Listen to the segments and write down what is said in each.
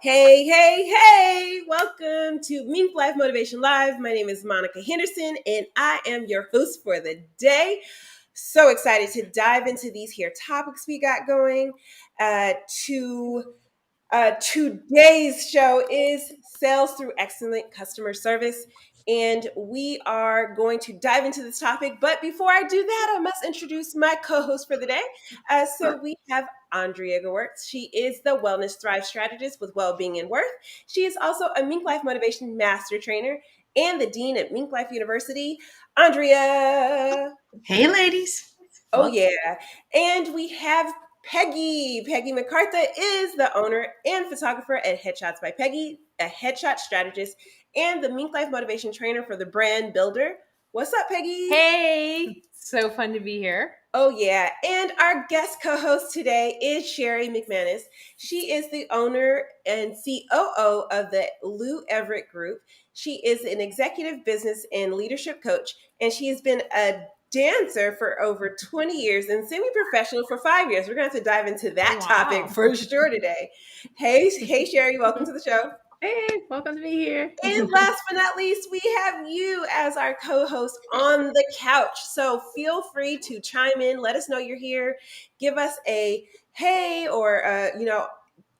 Hey, hey, hey! Welcome to Mink Life Motivation Live. My name is Monica Henderson, and I am your host for the day. So excited to dive into these here topics we got going. Uh, to Today's show is Sales Through Excellent Customer Service. And we are going to dive into this topic. But before I do that, I must introduce my co host for the day. So we have Andrea Gewertz. She is the Wellness Thrive Strategist with Wellbeing and Worth. She is also a Mink Life Motivation Master Trainer and the Dean at Mink Life University. Andrea. Hey, ladies. Oh, yeah. And we have Peggy. Peggy McCarthy is the owner and photographer at Headshots by Peggy, a headshot strategist, and the Mink Life Motivation Trainer for the Brand Builder. What's up, Peggy? Hey, so fun to be here. Oh, yeah. And our guest co host today is Sherry McManus. She is the owner and COO of the Lou Everett Group. She is an executive business and leadership coach, and she has been a dancer for over 20 years and semi-professional for 5 years. We're going to have to dive into that topic for sure today. Hey, Sherry, welcome to the show. Hey, welcome to be here. And last but not least, we have you as our co-host on the couch. So feel free to chime in. Let us know you're here. Give us a hey or,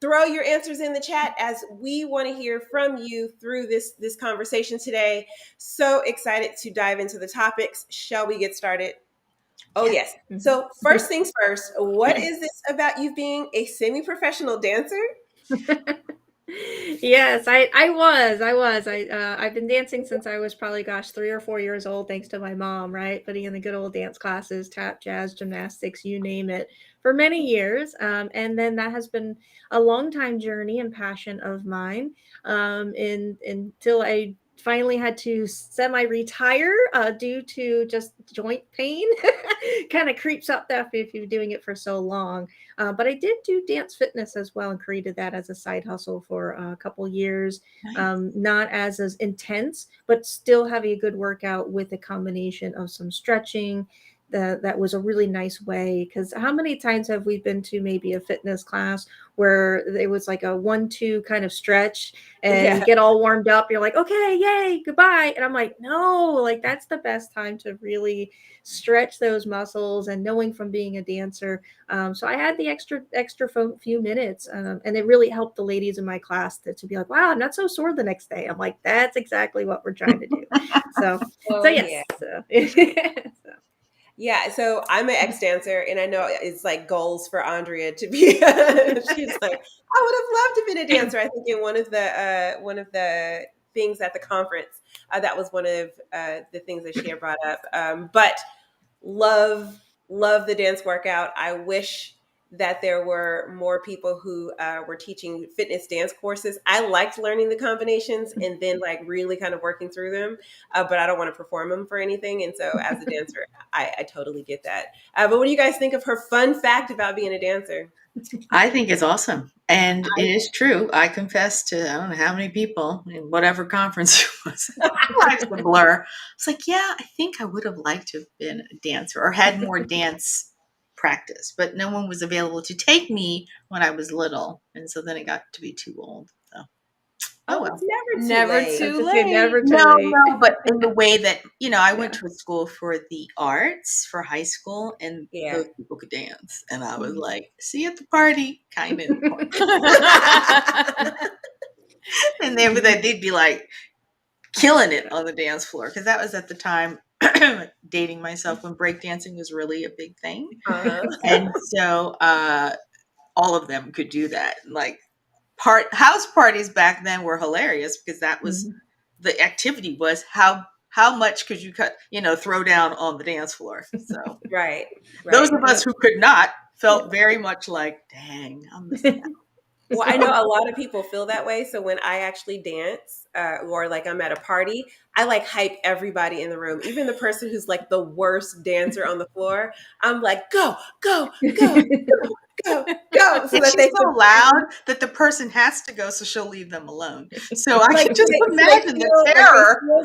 throw your answers in the chat as we want to hear from you through this conversation today. So excited to dive into the topics. Shall we get started? Oh, yes. So first things first, what is this about you being a semi-professional dancer? Yes, I was. I've been dancing since I was probably, 3 or 4 years old, thanks to my mom, right? Putting in the good old dance classes, tap, jazz, gymnastics, you name it, for many years. And then that has been a long time journey and passion of mine until I finally had to semi-retire due to just joint pain. Kind of creeps up after if you're doing it for so long. But I did do dance fitness as well and created that as a side hustle for a couple years. Nice. Not as intense, but still having a good workout with a combination of some stretching. That was a really nice way, because how many times have we been to maybe a fitness class where it was like a 1-2 kind of stretch and you get all warmed up, you're like, okay, yay, goodbye, and I'm like, no, like that's the best time to really stretch those muscles, and knowing from being a dancer, so I had the extra few minutes, and it really helped the ladies in my class to be like, wow, I'm not so sore the next day. I'm like, that's exactly what we're trying to do. So yes. So. Yeah, so I'm an ex-dancer, and I know it's like goals for Andrea to be. She's like, I would have loved to be a dancer. I think in one of the things at the conference, that was one of the things that she had brought up. But love the dance workout. I wish that there were more people who were teaching fitness dance courses. I liked learning the combinations and then like really kind of working through them, but I don't want to perform them for anything. And so as a dancer, I totally get that. But what do you guys think of her fun fact about being a dancer? I think it's awesome. And it is true. I confess to I don't know how many people in whatever conference it was. Life's a blur. It's like, yeah, I think I would have liked to have been a dancer or had more dance practice, but no one was available to take me when I was little. And so then it got to be too old. So Oh, well. it's never too Never late. too late. Never too No, late. no, but in the way that, I went to a school for the arts for high school, and Yeah. those people could dance. And I was like, see you at the party, kind of. And they'd be like killing it on the dance floor, because that was at the time, dating myself, when breakdancing was really a big thing. Uh-huh. And so all of them could do that. Like, house parties back then were hilarious, because that was the activity was how much could you throw down on the dance floor. So Right. those of us who could not felt very much like, dang, I'm missing out. Well, I know a lot of people feel that way. So when I actually dance, or like I'm at a party, I like hype everybody in the room, even the person who's like the worst dancer on the floor. I'm like, go, go, go, go, go, go, so And that she's they so can loud that the person has to go, so she'll leave them alone. So I like can just they imagine the feel like they terror. feel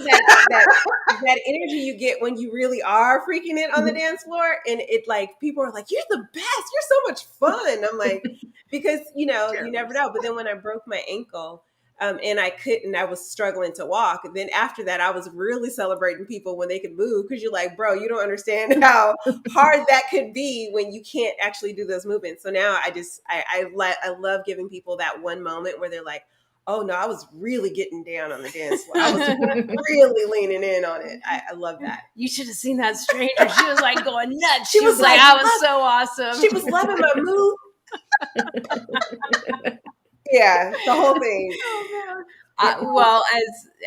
that energy you get when you really are freaking it on the dance floor, and it like people are like, "You're the best. You're so much fun." I'm like, because you never Terrors. know. But then when I broke my ankle. And I couldn't, I was struggling to walk. Then after that, I was really celebrating people when they could move because you're like, bro, you don't understand how hard that could be when you can't actually do those movements. So now I love giving people that one moment where they're like, oh no, I was really getting down on the dance floor. I was really leaning in on it. I love that. You should have seen that stranger. She was like going nuts. She She was was like, like, I was love, so awesome. she was loving my move. Yeah, the whole thing. Oh, well,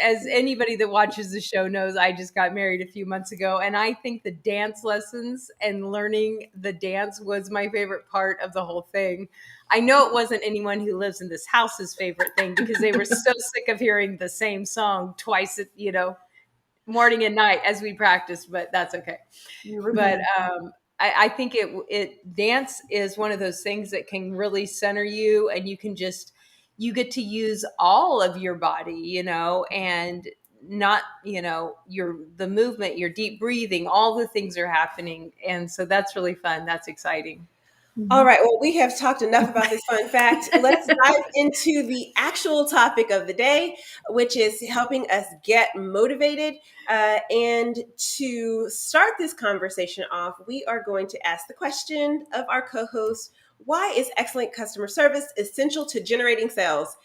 as anybody that watches the show knows, I just got married a few months ago, and I think the dance lessons and learning the dance was my favorite part of the whole thing. I know it wasn't anyone who lives in this house's favorite thing because they were so sick of hearing the same song twice, morning and night as we practiced, but that's okay. You were But good. I think it dance is one of those things that can really center you, and you get to use all of your body, and not your the movement, your deep breathing, all the things are happening, and so that's really fun. That's exciting. All right. Well, we have talked enough about this fun fact. Let's dive into the actual topic of the day, which is helping us get motivated. And to start this conversation off, we are going to ask the question of our co host: why is excellent customer service essential to generating sales?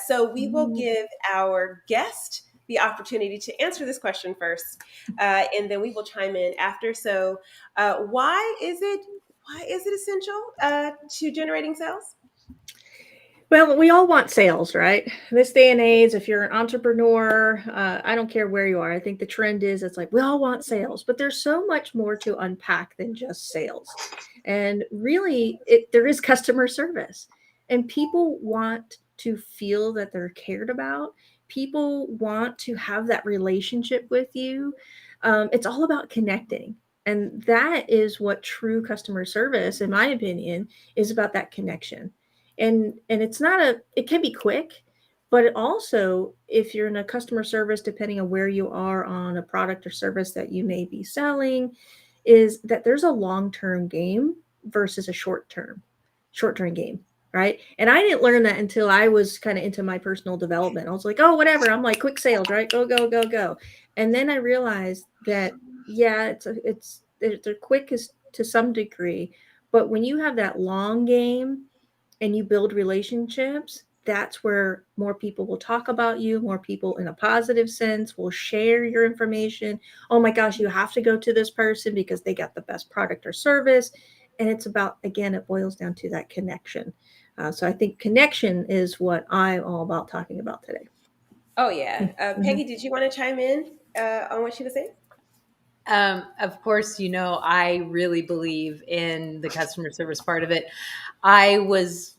So we will give our guest the opportunity to answer this question first, and then we will chime in after. So, why is it essential to generating sales? Well, we all want sales, right? This day and age, if you're an entrepreneur, I don't care where you are. I think the trend is it's like we all want sales, but there's so much more to unpack than just sales. And really, there is customer service, and people want to feel that they're cared about. People want to have that relationship with you. It's all about connecting. And that is what true customer service, in my opinion, is about, that connection. And it's not a it can be quick, but it also, if you're in a customer service, depending on where you are on a product or service that you may be selling, is that there's a long-term game versus a short-term game, right? And I didn't learn that until I was kind of into my personal development. I was like, oh, whatever, I'm like, quick sales, right? Go, go, go, go. And then I realized that, yeah, they're quick as to some degree, but when you have that long game and you build relationships, that's where more people will talk about you. More people, in a positive sense, will share your information. Oh my gosh, you have to go to this person because they got the best product or service. And it's about, again, it boils down to that connection. So I think connection is what I'm all about talking about today. Oh yeah, Mhm. Peggy, did you want to chime in on what she was saying? Of course, I really believe in the customer service part of it. I was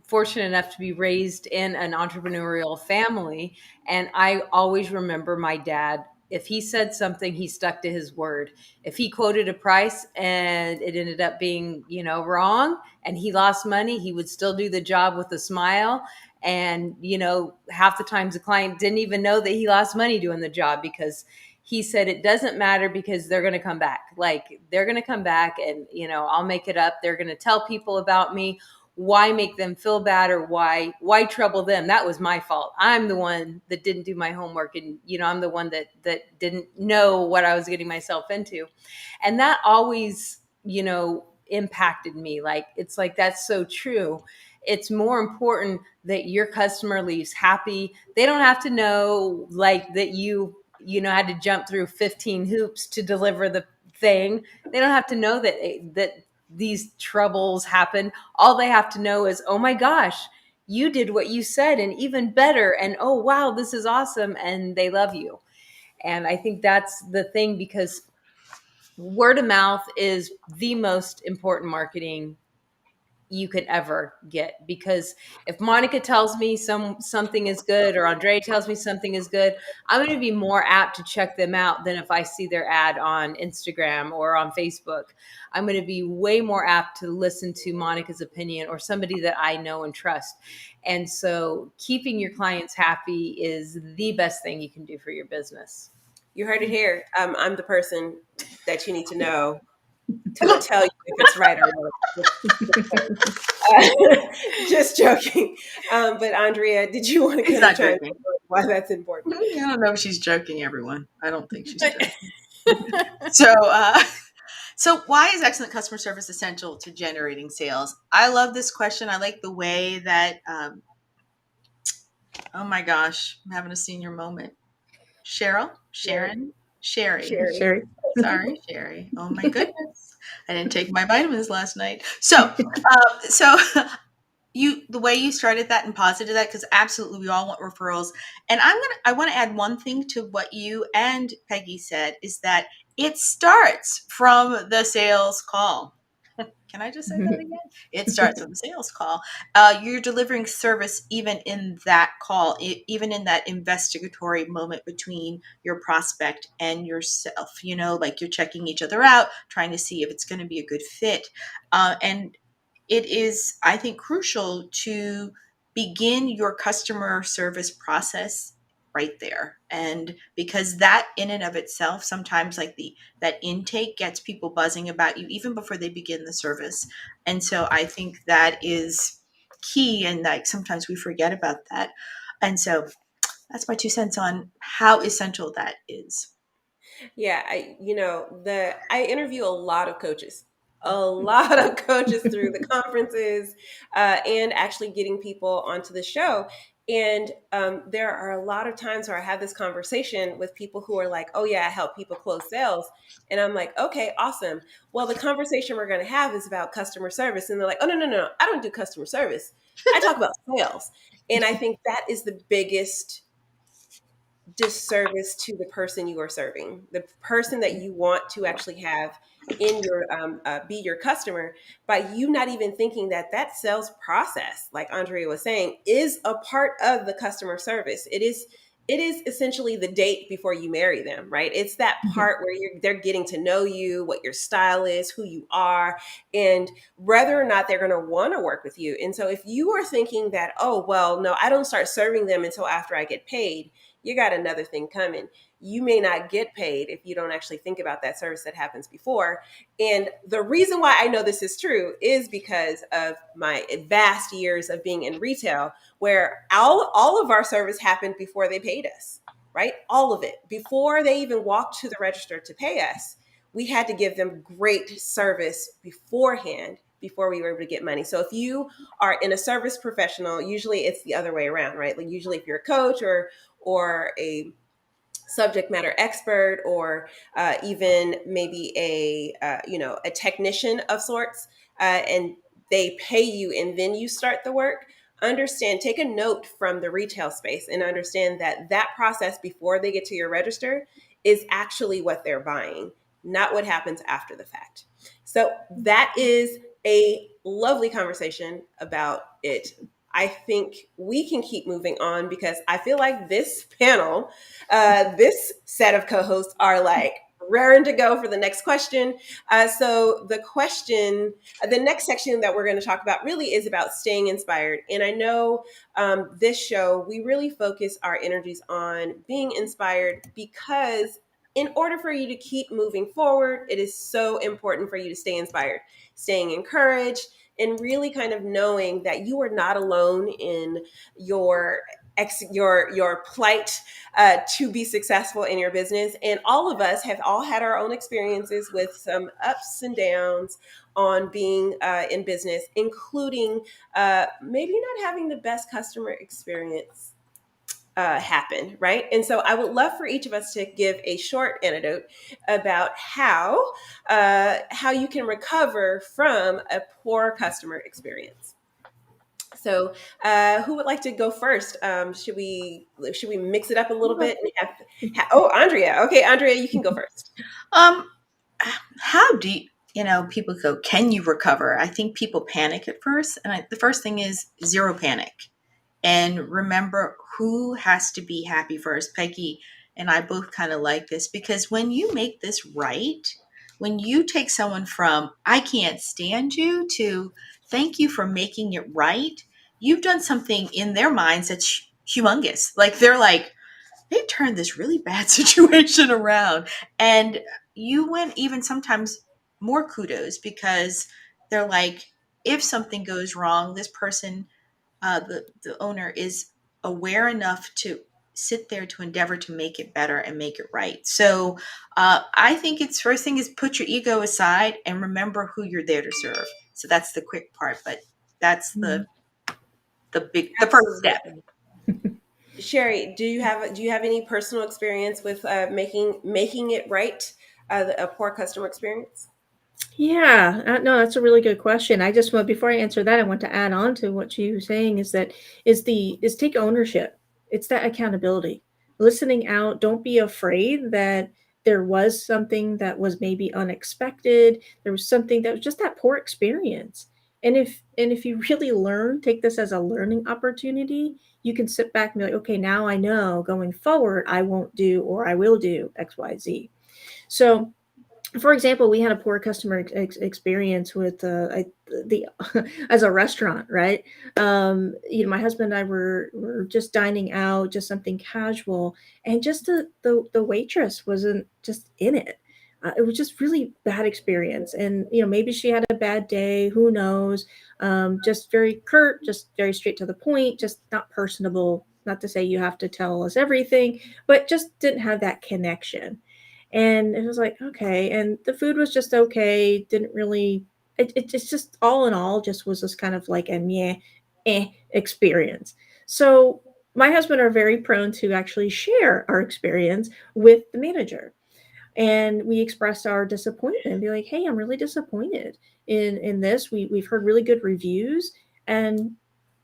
fortunate enough to be raised in an entrepreneurial family, and I always remember my dad. If he said something, he stuck to his word. If he quoted a price and it ended up being, wrong, and he lost money, he would still do the job with a smile. And, half the times the client didn't even know that he lost money doing the job, because he said it doesn't matter, because they're going to come back. Like, they're going to come back, and, I'll make it up. They're going to tell people about me. Why make them feel bad, or why trouble them? That was my fault. I'm the one that didn't do my homework, and I'm the one that didn't know what I was getting myself into. And that always, impacted me. Like, it's like, that's so true. It's more important that your customer leaves happy. They don't have to know, like, that had to jump through 15 hoops to deliver the thing. They don't have to know that these troubles happen. All they have to know is, oh my gosh, you did what you said, and even better. And oh, wow, this is awesome. And they love you. And I think that's the thing, because word of mouth is the most important marketing you could ever get. Because if Monica tells me something is good, or Andrea tells me something is good, I'm going to be more apt to check them out than if I see their ad on Instagram or on Facebook. I'm going to be way more apt to listen to Monica's opinion or somebody that I know and trust. And so keeping your clients happy is the best thing you can do for your business. You heard it here. I'm the person that you need to know to tell you if it's right or wrong. Just joking. But Andrea, did you want to He's kind of not try and joking. why that's important? I don't know if she's joking, everyone. I don't think she's joking. So, so why is excellent customer service essential to generating sales? I love this question. I like the way that, oh my gosh, I'm having a senior moment. Sharon, Sherry. Sherry. Sherry. Sorry, Sherry. Oh my goodness. I didn't take my vitamins last night. So, so the way you started that and posited that, because absolutely we all want referrals. And I want to add one thing to what you and Peggy said, is that it starts from the sales call. Can I just say that again? It starts with a sales call. You're delivering service even in that call, even in that investigatory moment between your prospect and yourself. You know, like you're checking each other out, trying to see if it's going to be a good fit. And it is, I think, crucial to begin your customer service process right there. And because that in and of itself, sometimes like that intake gets people buzzing about you even before they begin the service. And so I think that is key, and like sometimes we forget about that. And so that's my 2 cents on how essential that is. Yeah, I interview a lot of coaches, a lot of coaches through the conferences, and actually getting people onto the show. And there are a lot of times where I have this conversation with people who are like, "Oh yeah, I help people close sales," and I'm like, "Okay, awesome. Well, the conversation we're going to have is about customer service," and they're like, "Oh no, I don't do customer service. I talk about sales." And I think that is the biggest disservice to the person you are serving, the person that you want to actually have in your be your customer, by you not even thinking that that sales process, like Andrea was saying, is a part of the customer service. It is essentially the date before you marry them, right? It's that part where they're getting to know you, what your style is, who you are, and whether or not they're going to want to work with you. And so if you are thinking that, oh, well, no, I don't start serving them until after I get paid, you got another thing coming. You may not get paid if you don't actually think about that service that happens before. And the reason why I know this is true is because of my vast years of being in retail, where all of our service happened before they paid us, right? All of it. Before they even walked to the register to pay us, we had to give them great service beforehand before we were able to get money. So if you are in a service professional, usually it's the other way around, right? Like usually if you're a coach or a subject matter expert, or even maybe a technician of sorts, and they pay you and then you start the work. Understand, take a note from the retail space and understand that that process before they get to your register is actually what they're buying, not what happens after the fact. So that is a lovely conversation about it. I think we can keep moving on because I feel like this panel, this set of co-hosts are like raring to go for the next question. So the next section that we're going to talk about really is about staying inspired. And I know this show, we really focus our energies on being inspired because in order for you to keep moving forward, it is so important for you to stay inspired, staying encouraged, and really kind of knowing that you are not alone in your your plight to be successful in your business. And all of us have all had our own experiences with some ups and downs on being in business, including maybe not having the best customer experience happen, right? And so I would love for each of us to give a short anecdote about how you can recover from a poor customer experience. So, who would like to go first? Should we mix it up a little bit? And oh, Andrea. Okay, Andrea, you can go first. Um, how do you, people go, can you recover? I think people panic at first. And the first thing is zero panic. And remember who has to be happy first. Peggy and I both kind of like this, because when you make this right, when you take someone from, I can't stand you, to thank you for making it right, you've done something in their minds that's humongous. Like they're like, they turned this really bad situation around. And you win even sometimes more kudos, because they're like, if something goes wrong, this person, the owner, is aware enough to sit there to endeavor to make it better and make it right. So I think it's first thing is put your ego aside and remember who you're there to serve. So that's the quick part, but that's the first step. Absolutely. Sherry, do you have any personal experience with making it right, a poor customer experience? Yeah, no, that's a really good question. I just want before I answer that, I want to add on to what you were saying is that is take ownership. It's that accountability. Listening out, don't be afraid that there was something that was maybe unexpected. There was something that was just that poor experience. And if you really learn, take this as a learning opportunity, you can sit back and be like, okay, now I know going forward I won't do or I will do XYZ. So for example, we had a poor customer experience with the as a restaurant, right? My husband and I were just dining out, just something casual, and just the waitress wasn't just in it. It was just really bad experience, and maybe she had a bad day. Who knows? Just very curt, just very straight to the point, just not personable. Not to say you have to tell us everything, but just didn't have that connection. And it was like, okay. And the food was just okay. Didn't really, it's just all in all, just was this kind of like a meh, experience. So my husband are very prone to actually share our experience with the manager. And we expressed our disappointment and be like, hey, I'm really disappointed in this. We've heard really good reviews. And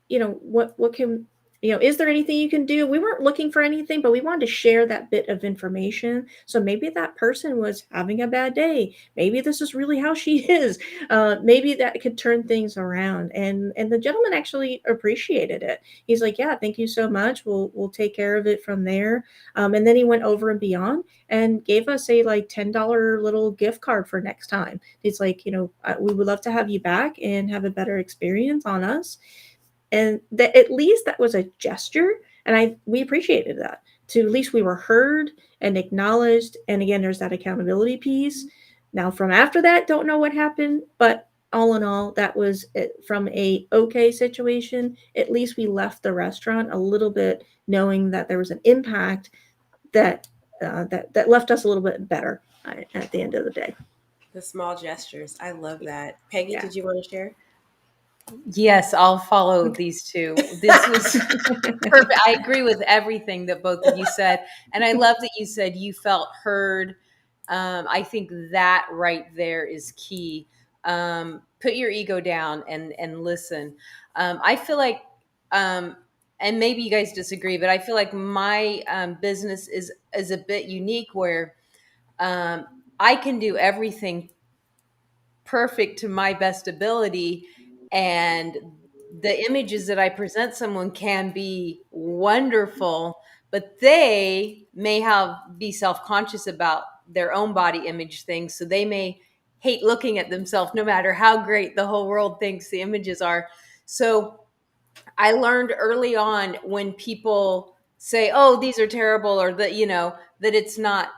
what can is there anything you can do? We weren't looking for anything, but we wanted to share that bit of information. So maybe that person was having a bad day. Maybe this is really how she is. Maybe that could turn things around. And the gentleman actually appreciated it. He's like, yeah, thank you so much. We'll take care of it from there. And then he went over and beyond and gave us a like $10 little gift card for next time. He's like, we would love to have you back and have a better experience on us. And that at least that was a gesture, and we appreciated that. To at least we were heard and acknowledged. And again, there's that accountability piece. Now from after that, don't know what happened, but all in all, that was it. From a okay situation, at least we left the restaurant a little bit knowing that there was an impact that that left us a little bit better at the end of the day. The small gestures. I love that. Peggy, Yeah. did you want to share? Yes, I'll follow these two. This was perfect. I agree with everything that both of you said. And I love that you said you felt heard. I think that right there is key. Put your ego down and listen. I feel like, and maybe you guys disagree, but I feel like my business is a bit unique where um, I can do everything perfect to my best ability, and the images that I present someone can be wonderful, but they may have be self-conscious about their own body image things, so they may hate looking at themselves no matter how great the whole world thinks the images are. So I learned early on, when people say, oh, these are terrible, or that that it's not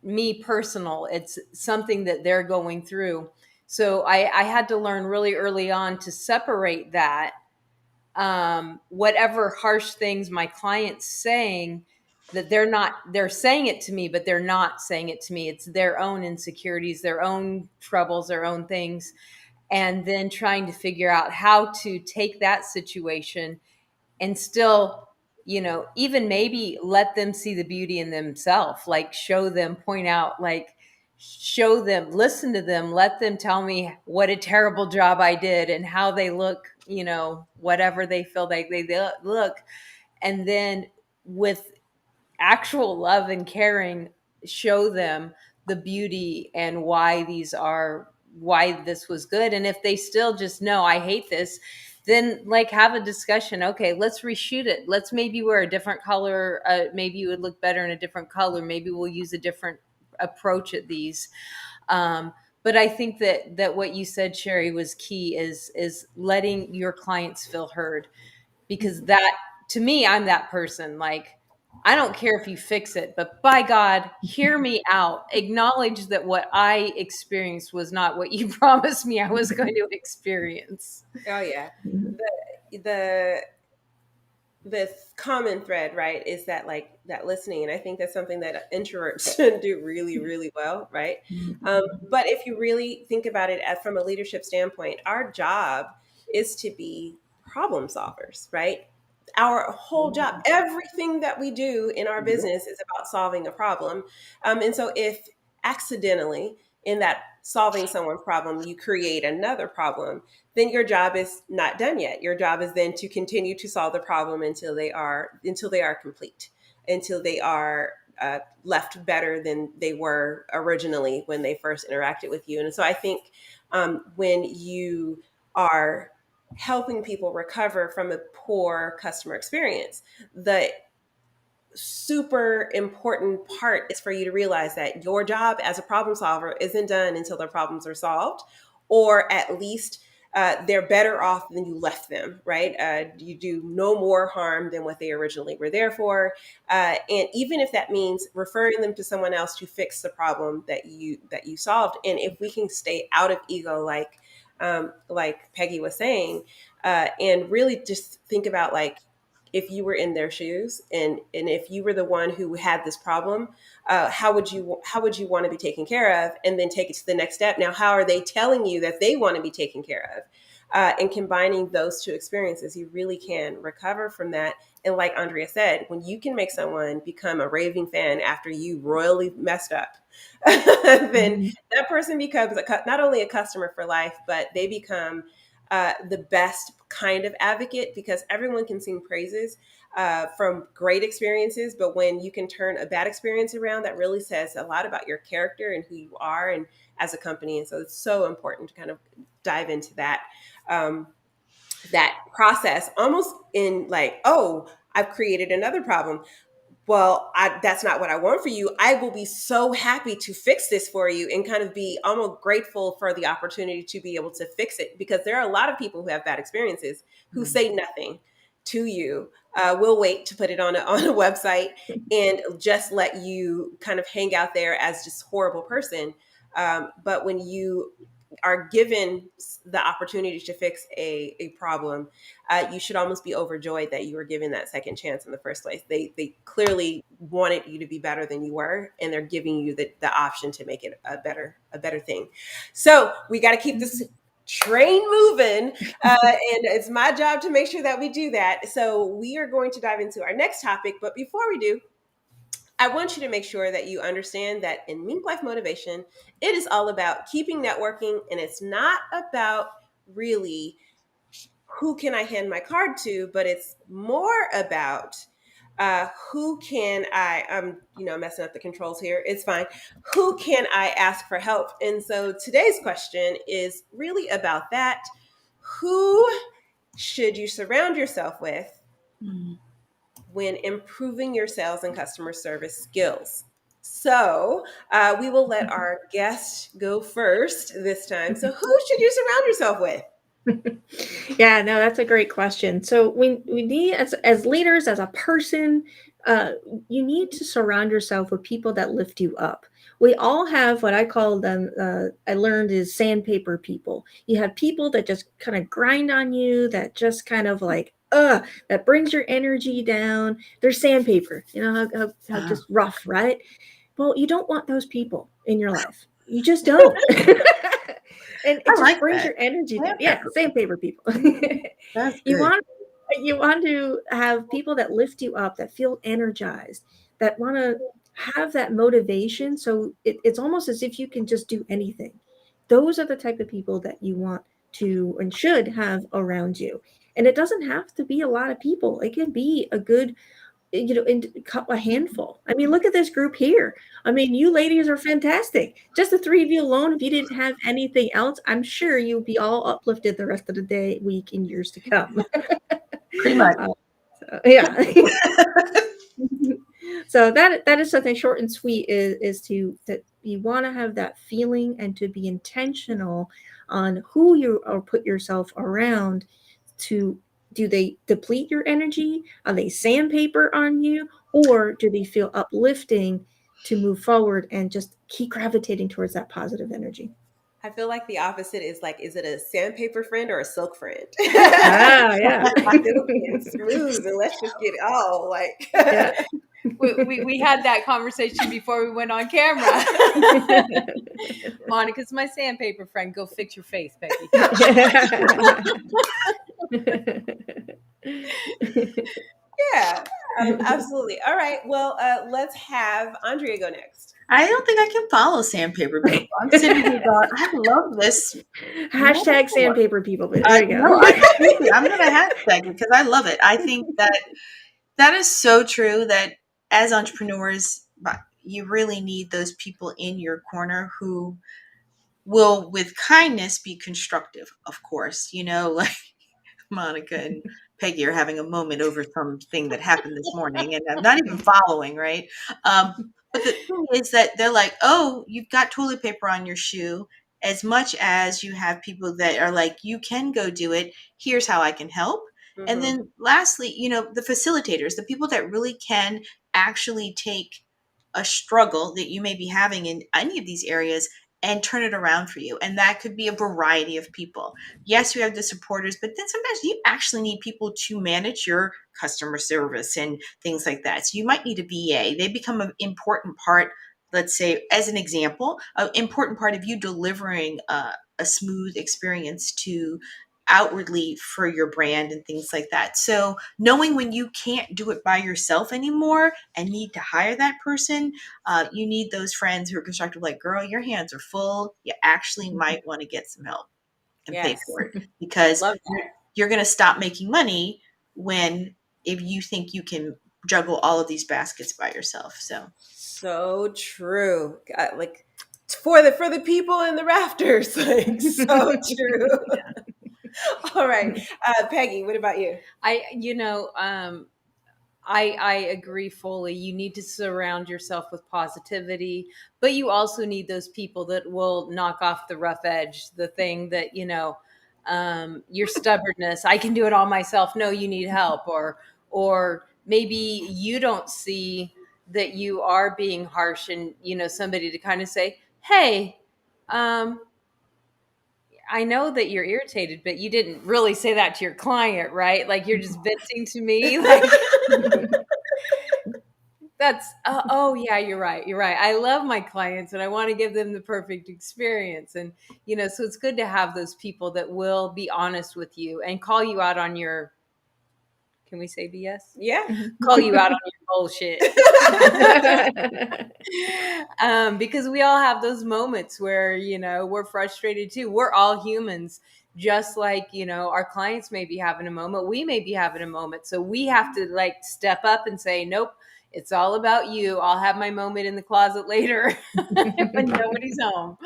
me personal, it's something that they're going through. So I had to learn really early on to separate that, whatever harsh things my clients saying, that they're saying it to me, but they're not saying it to me. It's their own insecurities, their own troubles, their own things. And then trying to figure out how to take that situation and still, even maybe let them see the beauty in themselves, like show them, point out, like show them, listen to them, let them tell me what a terrible job I did and how they look, whatever they feel like they look. And then with actual love and caring, show them the beauty and why these are why this was good. And if they still just know I hate this, then like have a discussion. Okay, let's reshoot it. Let's maybe wear a different color. Maybe you would look better in a different color. Maybe we'll use a different approach at these. Um, but I think that what you said, Sherry, was key, is letting your clients feel heard, because that, to me, I'm that person. Like, I don't care if you fix it, but by God, hear me out. Acknowledge that what I experienced was not what you promised me I was going to experience. Oh yeah. The the common thread, right, is that like that listening, and I think that's something that introverts do really, really well, right? But if you really think about it as from a leadership standpoint, our job is to be problem solvers, right? Our whole job, everything that we do in our business is about solving a problem. And so if accidentally in that solving someone's problem, you create another problem, then your job is not done yet. Your job is then to continue to solve the problem until they are complete, until they are left better than they were originally when they first interacted with you. And so I think when you are helping people recover from a poor customer experience, the super important part is for you to realize that your job as a problem solver isn't done until their problems are solved, or at least they're better off than you left them, right? You do no more harm than what they originally were there for. And even if that means referring them to someone else to fix the problem that you solved. And if we can stay out of ego, like Peggy was saying, and really just think about like, if you were in their shoes, and if you were the one who had this problem, how would you want to be taken care of, and then take it to the next step. Now, how are they telling you that they want to be taken care of? And combining those two experiences, you really can recover from that. And like Andrea said, when you can make someone become a raving fan after you royally messed up, then that person becomes not only a customer for life, but they become the best kind of advocate, because everyone can sing praises from great experiences. But when you can turn a bad experience around, that really says a lot about your character and who you are and as a company. And so it's so important to kind of dive into um, that process almost in like, oh, I've created another problem. Well, that's not what I want for you. I will be so happy to fix this for you, and kind of be almost grateful for the opportunity to be able to fix it, because there are a lot of people who have bad experiences who say nothing to you. We'll wait to put it on a website and just let you kind of hang out there as just horrible person. But when you are given the opportunity to fix a problem, you should almost be overjoyed that you were given that second chance in the first place. They clearly wanted you to be better than you were, and they're giving you the option to make it a better thing. So we got to keep this train moving, and it's my job to make sure that we do that. So we are going to dive into our next topic, but before we do, I want you to make sure that you understand that in Mink Life Motivation, it is all about keeping networking, and it's not about really who can I hand my card to, but it's more about who can I'm messing up the controls here. It's fine. Who can I ask for help? And so today's question is really about that. Who should you surround yourself with when improving your sales and customer service skills? So we will let our guest go first this time. So who should you surround yourself with? Yeah, no, that's a great question. So we need, as leaders, as a person, uh, you need to surround yourself with people that lift you up. We all have what I call them. I learned is sandpaper people. You have people that just kind of grind on you, that just kind of like that brings your energy down. They're sandpaper. You know how just rough, right? Well, you don't want those people in your life. You just don't. And it I just like brings that. your energy down. Yeah, Sandpaper. sandpaper people. That's you good. want you want to have people that lift you up, that feel energized, that want to have that motivation. So it's almost as if you can just do anything. Those are the type of people that you want to and should have around you. And it doesn't have to be a lot of people. It can be a good a handful. I mean, look at this group here. I mean, you ladies are fantastic. Just the three of you alone, if you didn't have anything else, I'm sure you'd be all uplifted the rest of the day, week, and years to come. Pretty much. Yeah. So that is something short and sweet, is to that you want to have that feeling and to be intentional on who you or put yourself around. To Do they deplete your energy? Are they sandpaper on you, or do they feel uplifting to move forward and just keep gravitating towards that positive energy? I feel like the opposite is like, is it a sandpaper friend or a silk friend? Ah, yeah. Silk and smooth, and let's just get it all like. Yeah. We had that conversation before we went on camera. Monica's my sandpaper friend. Go fix your face, Becky. Yeah, absolutely. All right. Well, let's have Andrea go next. I don't think I can follow sandpaper people. I'm sitting here going, I love this. Hashtag sandpaper people. There you go. No, I'm going to hashtag it because I love it. I think that is so true that as entrepreneurs, you really need those people in your corner who will, with kindness, be constructive, of course. Like Monica and Peggy are having a moment over something that happened this morning, and I'm not even following, right? But the thing is that they're like, oh, you've got toilet paper on your shoe, as much as you have people that are like, you can go do it. Here's how I can help. And then lastly, the facilitators, the people that really can actually take a struggle that you may be having in any of these areas and turn it around for you. And that could be a variety of people. Yes, you have the supporters, but then sometimes you actually need people to manage your customer service and things like that. So you might need a VA. They become an important part, let's say, as an example, an important part of you delivering a smooth experience to outwardly for your brand and things like that. So knowing when you can't do it by yourself anymore and need to hire that person, you need those friends who are constructive, like, girl, your hands are full. You actually might want to get some help and pay for it, because you're going to stop making money if you think you can juggle all of these baskets by yourself. So true. Like for the people in the rafters, like so true. All right, Peggy, what about you? I agree fully. You need to surround yourself with positivity, but you also need those people that will knock off the rough edge, the thing that, your stubbornness. I can do it all myself. No, you need help. Or maybe you don't see that you are being harsh, and, somebody to kind of say, hey, I know that you're irritated, but you didn't really say that to your client, right? Like, you're just venting to me. Like, that's, oh yeah, you're right. You're right. I love my clients and I want to give them the perfect experience. And, so it's good to have those people that will be honest with you and call you out on your, can we say BS? Yeah. Call you out on your bullshit. Because we all have those moments where, we're frustrated too. We're all humans, just like, our clients may be having a moment. We may be having a moment. So we have to step up and say, nope, it's all about you. I'll have my moment in the closet later when nobody's home.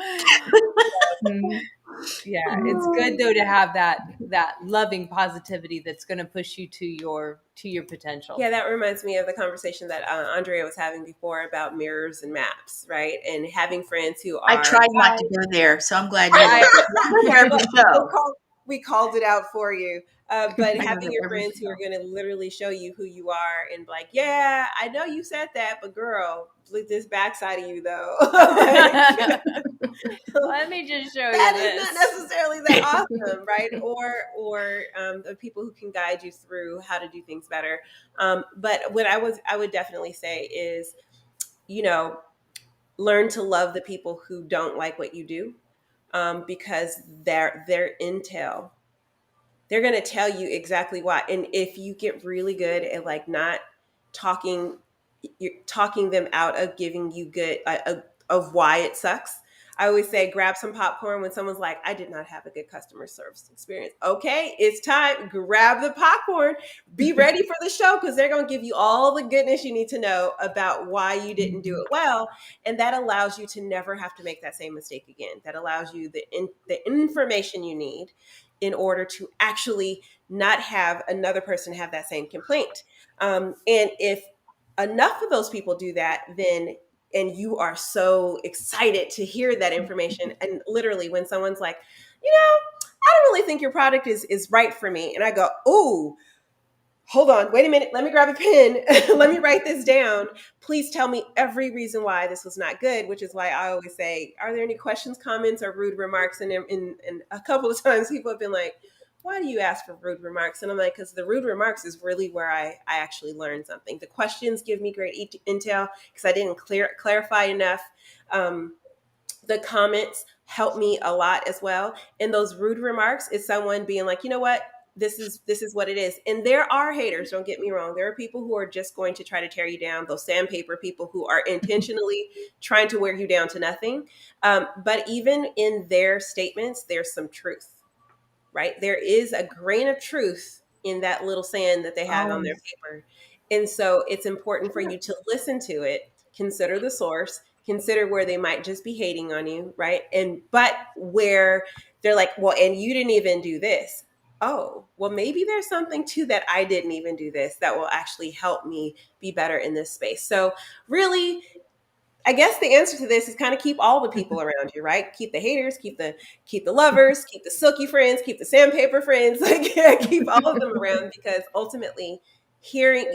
Yeah, it's good though to have that loving positivity that's going to push you to your potential. Yeah, that reminds me of the conversation that Andrea was having before about mirrors and maps, right? And having friends who are. I tried not to go there, so I'm glad you. We called it out for you. But having your friends who are going to literally show you who you are and like, yeah, I know you said that, but girl, look this backside of you though. Let me just show you that this. Is not necessarily that awesome, right? Or the people who can guide you through how to do things better. But what I would definitely say is, learn to love the people who don't like what you do, because their intel. They're going to tell you exactly why. And if you get really good at not talking, you're talking them out of giving you good of why it sucks. I always say grab some popcorn when someone's like, I did not have a good customer service experience. Okay, it's time. Grab the popcorn. Be ready for the show because they're going to give you all the goodness you need to know about why you didn't do it well. And that allows you to never have to make that same mistake again. That allows you the information you need in order to actually not have another person have that same complaint. And if enough of those people do that, then and you are so excited to hear that information. And literally, when someone's like, I don't really think your product is right for me, and I go, "Ooh, hold on, wait a minute, let me grab a pen, let me write this down. Please tell me every reason why this was not good," which is why I always say, are there any questions, comments, or rude remarks? And a couple of times people have been like, why do you ask for rude remarks? And I'm like, because the rude remarks is really where I actually learned something. The questions give me great intel because I didn't clarify enough. The comments help me a lot as well. And those rude remarks is someone being like, you know what? This is what it is. And there are haters, don't get me wrong. There are people who are just going to try to tear you down, those sandpaper people who are intentionally trying to wear you down to nothing. But even in their statements, there's some truth, right? There is a grain of truth in that little sand that they have on their Always. paper. And so it's important for you to listen to it, consider the source, consider where they might just be hating on you, right? But where they're like, well, and you didn't even do this. Oh, well, maybe there's something to that. I didn't even do this that will actually help me be better in this space. So really, I guess the answer to this is kind of keep all the people around you, right? Keep the haters, keep the lovers, keep the silky friends, keep the sandpaper friends, like keep all of them around because ultimately hearing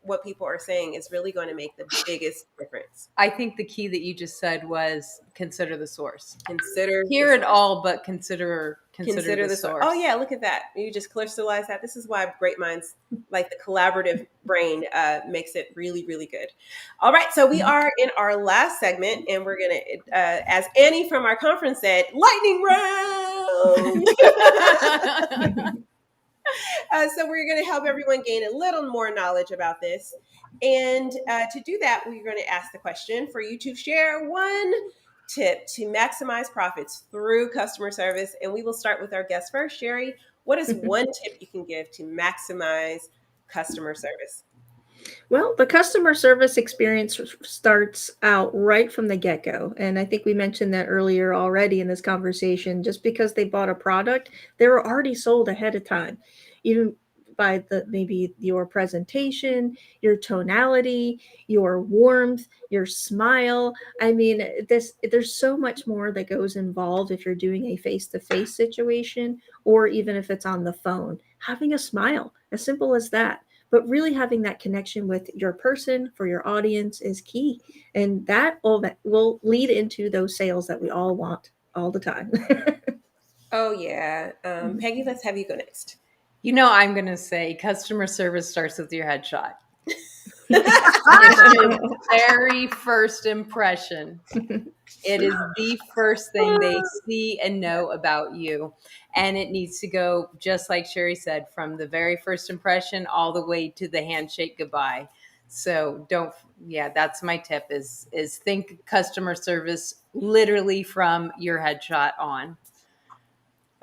what people are saying is really going to make the biggest difference. I think the key that you just said was consider the source. Consider Hear the it source. all, but consider Consider the the source. source. Oh yeah, look at that. You just crystallize that. This is why great minds, like the collaborative brain, makes it really, really good. All right, so we are in our last segment, and we're gonna, as Annie from our conference said, lightning round. So we're going to help everyone gain a little more knowledge about this. And to do that, we're going to ask the question for you to share one tip to maximize profits through customer service. And we will start with our guest first. Sherry, what is one tip you can give to maximize customer service? Well, the customer service experience starts out right from the get go. And I think we mentioned that earlier already in this conversation. Just because they bought a product, they were already sold ahead of time, even by the maybe your presentation, your tonality, your warmth, your smile. I mean, there's so much more that goes involved if you're doing a face-to-face situation or even if it's on the phone. Having a smile, as simple as that, but really having that connection with your person for your audience is key, and that will lead into those sales that we all want all the time. Oh, yeah. Peggy, let's have you go next. I'm going to say customer service starts with your headshot. It's your very first impression. It is the first thing they see and know about you. And it needs to go, just like Sherry said, from the very first impression all the way to the handshake goodbye. So that's my tip is think customer service literally from your headshot on.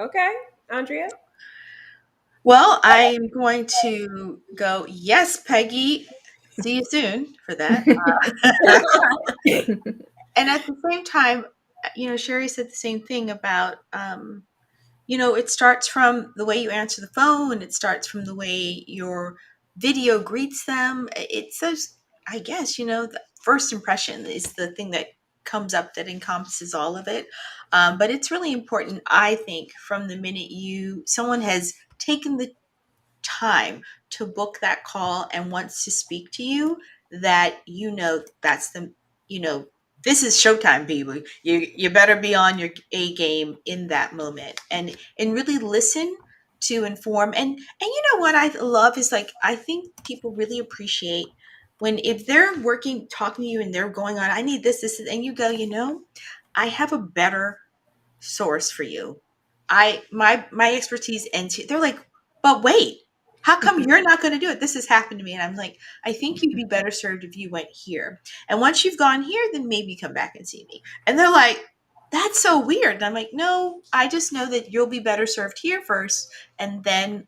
Okay, Andrea. Well, I'm going to go, yes, Peggy. See you soon for that. And at the same time, Sherry said the same thing about, it starts from the way you answer the phone. It starts from the way your video greets them. It's those, I guess, the first impression is the thing that comes up that encompasses all of it. But it's really important, I think, from the minute someone has taken the time to book that call and wants to speak to you, that that's the this is showtime, people. You better be on your A game in that moment, and really listen to inform. And you know what I love is, like, I think people really appreciate when, if they're talking to you and they're going on, I need this, and you go, I have a better source for you. My expertise ends here. They're like, but wait, How come you're not going to do it? This has happened to me. And I'm like, I think you'd be better served if you went here. And once you've gone here, then maybe come back and see me. And they're like, that's so weird. And I'm like, no, I just know that you'll be better served here first. And then,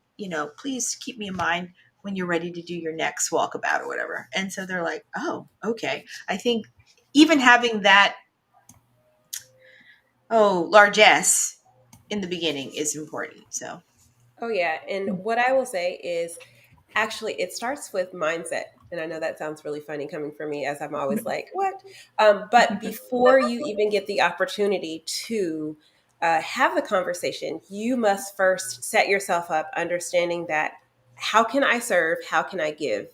please keep me in mind when you're ready to do your next walkabout or whatever. And so they're like, oh, okay. I think even having that, largesse in the beginning is important. So, Oh, yeah. And what I will say is actually, it starts with mindset. And I know that sounds really funny coming from me, as I'm always like, what? But before you even get the opportunity to have the conversation, you must first set yourself up understanding that how can I serve? How can I give?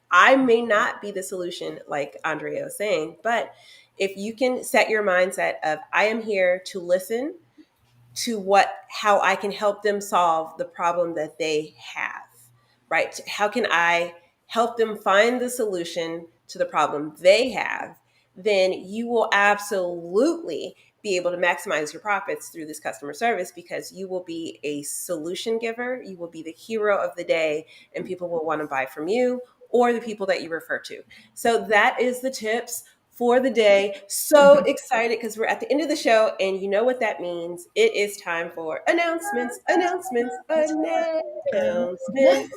I may not be the solution, like Andrea was saying, but if you can set your mindset of, I am here to listen to how I can help them solve the problem that they have, right? How can I help them find the solution to the problem they have? Then you will absolutely be able to maximize your profits through this customer service because you will be a solution giver. You will be the hero of the day, and people will want to buy from you or the people that you refer to. So that is the tips for the day. So excited because we're at the end of the show, and you know what that means. It is time for announcements, announcements, announcements.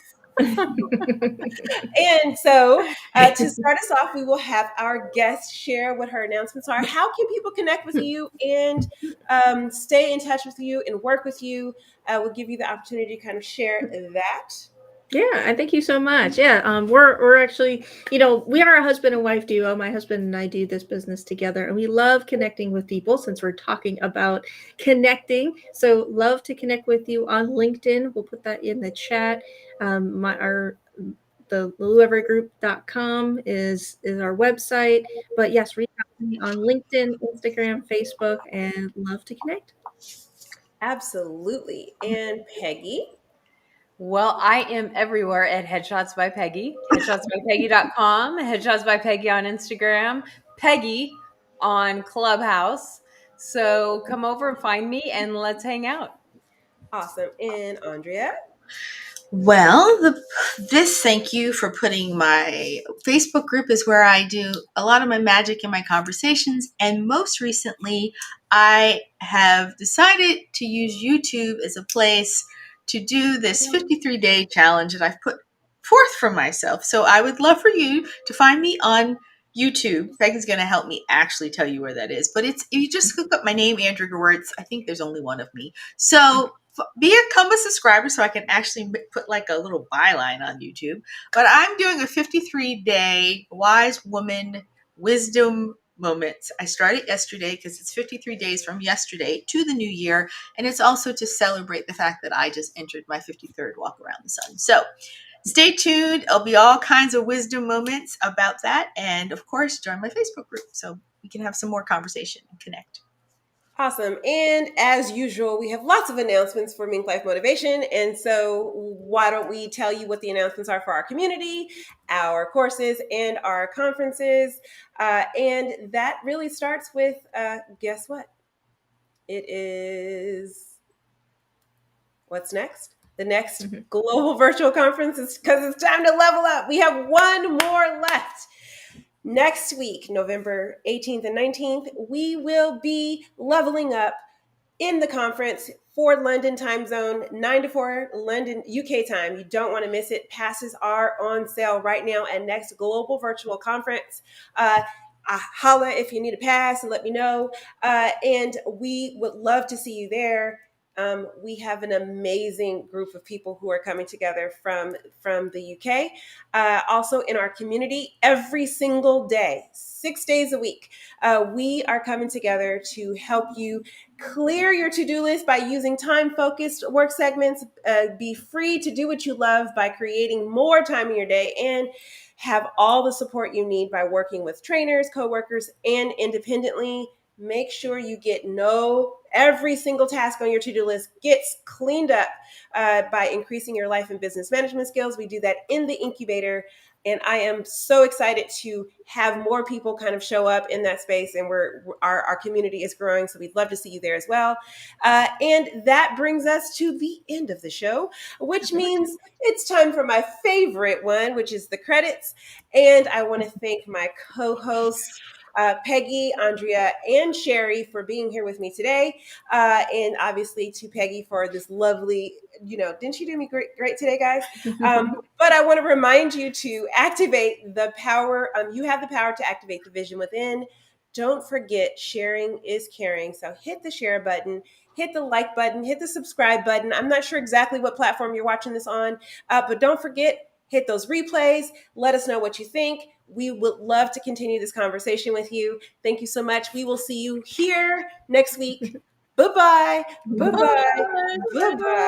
And so, to start us off, we will have our guest share what her announcements are. How can people connect with you and stay in touch with you and work with you? We'll give you the opportunity to kind of share that. Yeah, I thank you so much. Yeah, we're actually, we are a husband and wife duo. My husband and I do this business together, and we love connecting with people. Since we're talking about connecting, so love to connect with you on LinkedIn. We'll put that in the chat. The luluevergroup.com is our website. But yes, reach out to me on LinkedIn, Instagram, Facebook, and love to connect. Absolutely. And Peggy? Well, I am everywhere at Headshots by Peggy, headshotsbypeggy.com, Headshots by Peggy on Instagram, Peggy on Clubhouse. So come over and find me and let's hang out. Awesome. And Andrea? well, thank you for putting my Facebook group is where I do a lot of my magic and my conversations. And most recently, I have decided to use YouTube as a place to do this 53-day challenge that I've put forth for myself. So I would love for you to find me on YouTube. Peggy's going to help me actually tell you where that is. But if you just look up my name, Andrea Gewirtz, I think there's only one of me. So become a subscriber so I can actually put like a little byline on YouTube. But I'm doing a 53-day wise woman wisdom moments. I started yesterday because it's 53 days from yesterday to the new year. And it's also to celebrate the fact that I just entered my 53rd walk around the sun. So stay tuned. There'll be all kinds of wisdom moments about that. And of course, join my Facebook group so we can have some more conversation and connect. Awesome. And as usual, we have lots of announcements for Mink Life Motivation. And so why don't we tell you what the announcements are for our community, our courses, and our conferences. And that really starts with, guess what? It is, what's next? The next global virtual conference is because it's time to level up. We have one more left. Next week, November 18th and 19th, we will be leveling up in the conference for London time zone, 9 to 4 London UK time. You don't want to miss it. Passes are on sale right now at Next Global Virtual Conference. Holla if you need a pass and let me know. And we would love to see you there. We have an amazing group of people who are coming together from the UK. Also in our community, every single day, 6 days a week, we are coming together to help you clear your to-do list by using time-focused work segments, be free to do what you love by creating more time in your day, and have all the support you need by working with trainers, coworkers, and independently. Make sure you get every single task on your to-do list gets cleaned up by increasing your life and business management skills. We do that in the incubator. And I am so excited to have more people kind of show up in that space. And our community is growing. So we'd love to see you there as well. And that brings us to the end of the show, which means it's time for my favorite one, which is the credits. And I want to thank my co-hosts, Peggy, Andrea, and Sherry for being here with me today. And obviously to Peggy for this lovely, didn't she do me great today, guys? But I want to remind you to activate the power. You have the power to activate the vision within. Don't forget, sharing is caring. So hit the share button, hit the like button, hit the subscribe button. I'm not sure exactly what platform you're watching this on, but don't forget, hit those replays. Let us know what you think. We would love to continue this conversation with you. Thank you so much. We will see you here next week. Bye-bye. Bye-bye. Bye-bye.